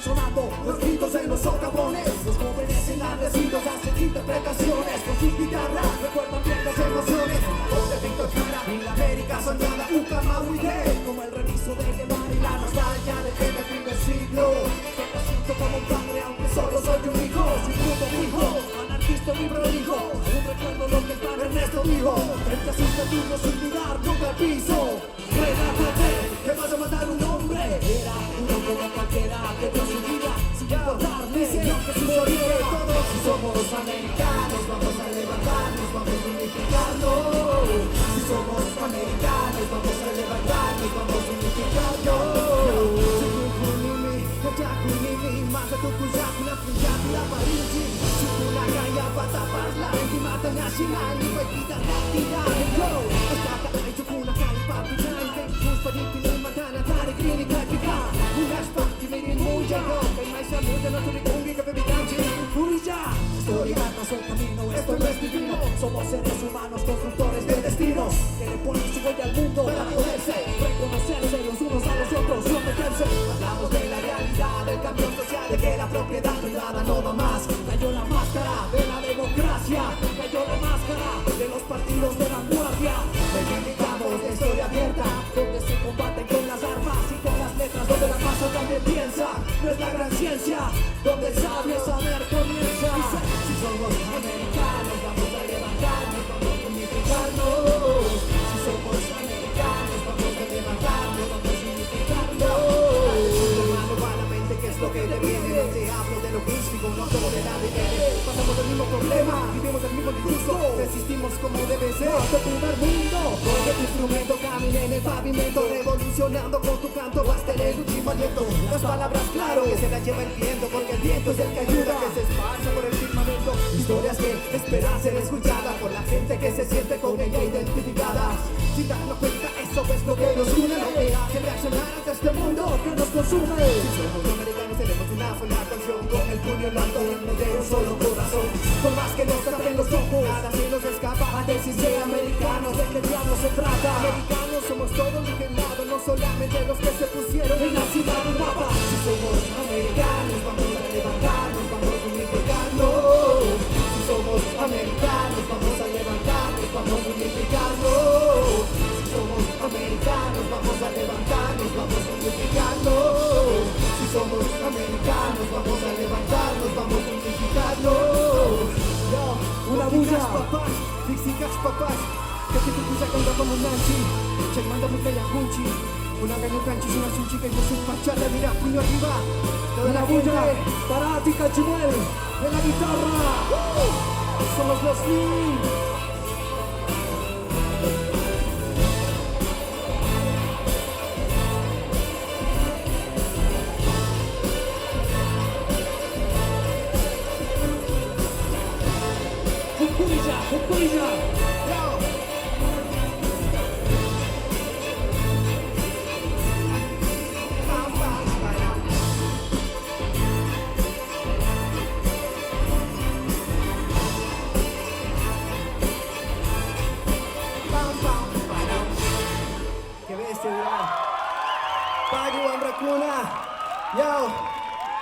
sonando los gritos en los socavones. Los jóvenes enardecidos hacen interpretaciones con sus guitarras, recuerdan viejas emociones. Voz de Víctor Jara en la América soñada, un Camagüey como el remiso de Guevara y la nostalgia de que me fin del siglo. Que me siento como un padre aunque solo soy un hijo, sin puto fijo, anarquista mi prolijo. Aún recuerdo lo que el padre Ernesto dijo frente a sus testigos sin mirar nunca al piso. Relájate, que vas a matar un hombre. Era un hombre como cualquiera que dio su vida sin importarle lo que sucediera. Todos si somos americanos vamos a levantarnos, vamos a unificarnos. Si somos americanos vamos a levantarnos, vamos a unificarnos. Esto no es divino, somos seres humanos constructores de destinos que le ponen su huella al mundo para poderse reconocerse los unos a los otros, someterse. Hablamos de la realidad, del cambio social, de que la propiedad privada no va más. Cayó la máscara de la democracia, cayó la máscara de los partidos de vanguardia. Reivindicamos la historia abierta, donde se combaten con las armas y con las letras, donde la masa también piensa. No es la gran ciencia, donde el sabio saber comienza. Si somos americanos vamos a levantarnos, vamos a unificarnos. Si somos americanos vamos a levantarnos, vamos a unificarnos. Hermano, vanamente, ¿qué es lo que te viene? No te hablo de lo místico, no hablo de la ADN. Pasamos del mismo problema, vivimos el mismo discurso, resistimos como debe ser. El primer mundo, porque tu instrumento camina en el pavimento, revolucionando con tu canto, vas a tener último aliento. Las palabras claro, que se las lleva el viento, porque el viento es el que ayuda a que se esparza por el firmamento. Historias que esperan ser escuchadas por la gente que se siente con ella identificada. Sin darnos cuenta, eso es lo que nos une, lo que hace reaccionar ante este mundo que nos consume. Si somos americanos tenemos una sola canción, con el puño en alto en medio de un solo corazón. Por más que nos tapen los ojos, nada se nos escapa. A decir ser americanos, ¿de qué diablos se trata? Americanos somos todos nivelados, no solamente los que se pusieron en la ciudad del mapa. Si somos americanos vamos a levantarnos, vamos a unificarnos. Si somos americanos vamos a levantarnos, vamos a unificarnos. Si somos americanos vamos a levantarnos, vamos a unificarnos. Si somos americanos vamos a levantarnos, vamos a unificarnos. Yo, una bulla, papás, físicas papás, que te cuida con como Nancy, che manda muy bella Gucci, una caña canchi, una sushi que yo soy pachata, mira, puño arriba, una bulla, para ti Cachimuel, en la guitarra, somos los Lee. Cucuya, qué bestia, Pago, Ambra Cuna, yo.